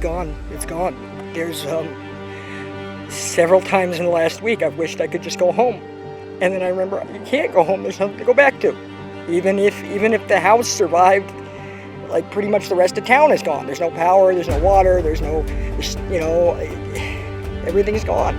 gone. It's gone. There's several times in the last week I've wished I could just go home. And then I remember you can't go home, there's nothing to go back to. Even if the house survived, like pretty much the rest of town is gone. There's no power, there's no water, everything's gone.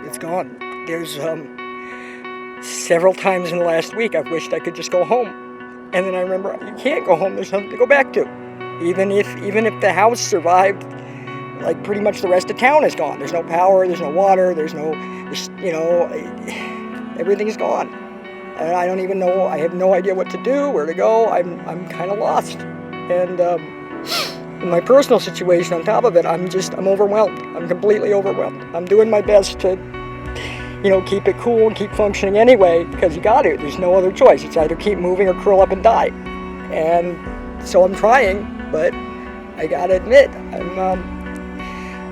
It's gone. There's several times in the last week I've wished I could just go home. And then I remember you can't go home, there's nothing to go back to. Even if the house survived, like pretty much the rest of town is gone. There's no power, there's no water, everything's gone. And I don't even know, I have no idea what to do, where to go. I'm kind of lost. And in my personal situation on top of it, I'm overwhelmed. I'm completely overwhelmed. I'm doing my best to, keep it cool and keep functioning anyway, because you got to. There's no other choice. It's either keep moving or curl up and die. And so I'm trying, but I gotta admit,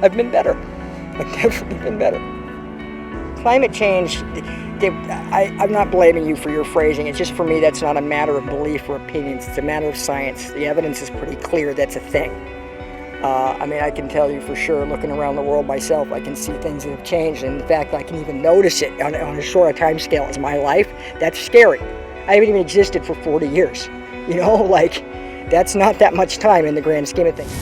I've been better. I've definitely been better. Climate change, I'm not blaming you for your phrasing. It's just, for me, that's not a matter of belief or opinions. It's a matter of science. The evidence is pretty clear that's a thing. I can tell you for sure, looking around the world myself, I can see things that have changed, and the fact that I can even notice it on as short a time scale as my life, that's scary. I haven't even existed for 40 years. That's not that much time in the grand scheme of things.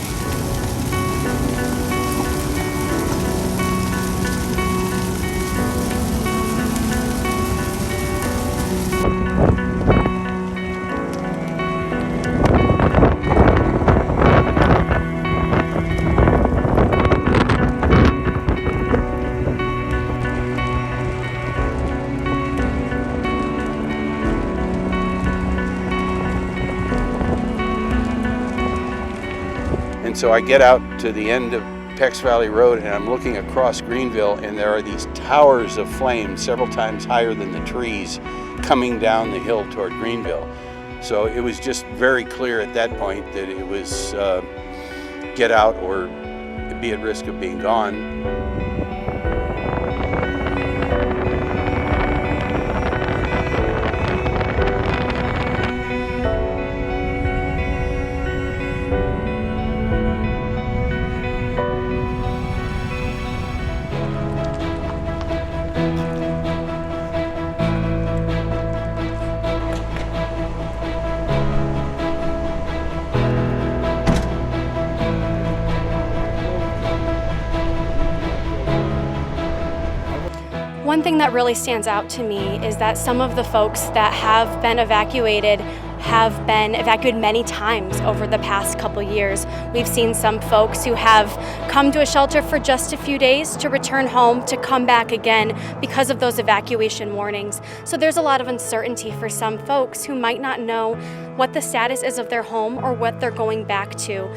And so I get out to the end of Pex Valley Road and I'm looking across Greenville, and there are these towers of flame several times higher than the trees coming down the hill toward Greenville. So it was just very clear at that point that it was get out or be at risk of being gone. One thing that really stands out to me is that some of the folks that have been evacuated many times over the past couple years. We've seen some folks who have come to a shelter for just a few days to return home, to come back again because of those evacuation warnings. So there's a lot of uncertainty for some folks who might not know what the status is of their home or what they're going back to.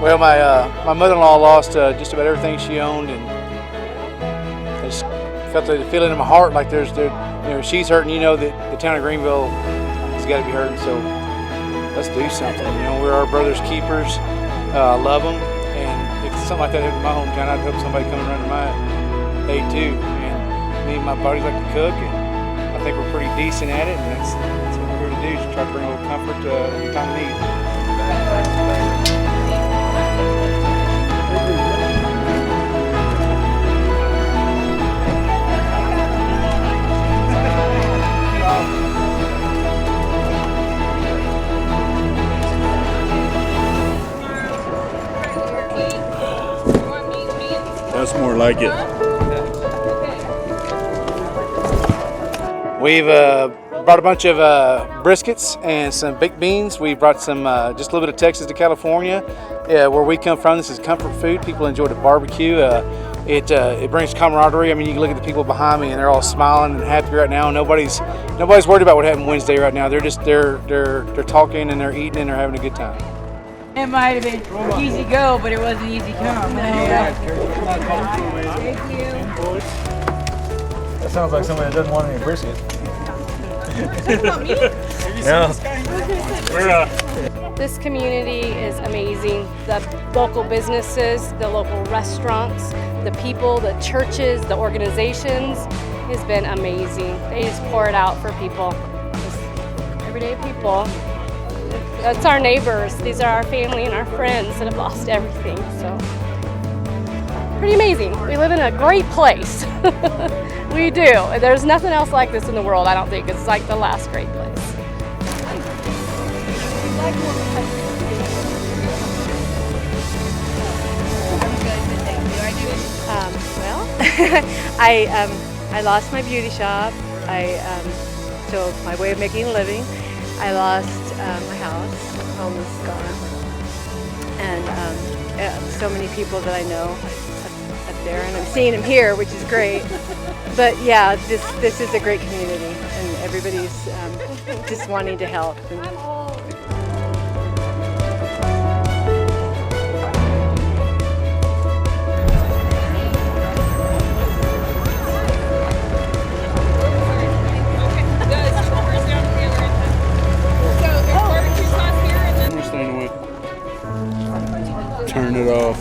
Well, my mother-in-law lost just about everything she owned, and I just felt the feeling in my heart like she's hurting. You know that the town of Greenville has got to be hurting. So let's do something. You know, we're our brother's keepers. I love them, and if something like that happened in my hometown, I'd hope somebody come and run to my aid too. And me and my buddies like to cook, and I think we're pretty decent at it, and that's what we're here to do, is try to bring a little comfort every time we need. That's more like it. We've brought a bunch of briskets and some baked beans. We brought some just a little bit of Texas to California. Where we come from, this is comfort food. People enjoy the barbecue. It brings camaraderie. I mean, you can look at the people behind me, and they're all smiling and happy right now. Nobody's worried about what happened Wednesday right now. They're just they're talking and they're eating and they're having a good time. It might have been easy go, but it wasn't easy come. Thank you. That sounds like somebody that doesn't want any brisket. This community is amazing. The local businesses, the local restaurants, the people, the churches, the organizations has been amazing. They just pour it out for people, just everyday people. That's our neighbors. These are our family and our friends that have lost everything. So pretty amazing. We live in a great place. We do. There's nothing else like this in the world, I don't think. It's like the last great place. I lost my beauty shop. So my way of making a living. I lost my house. Home is gone. And so many people that I know up there, and I'm seeing them here, which is great. But yeah, this is a great community, and everybody's just wanting to help. Turn it off.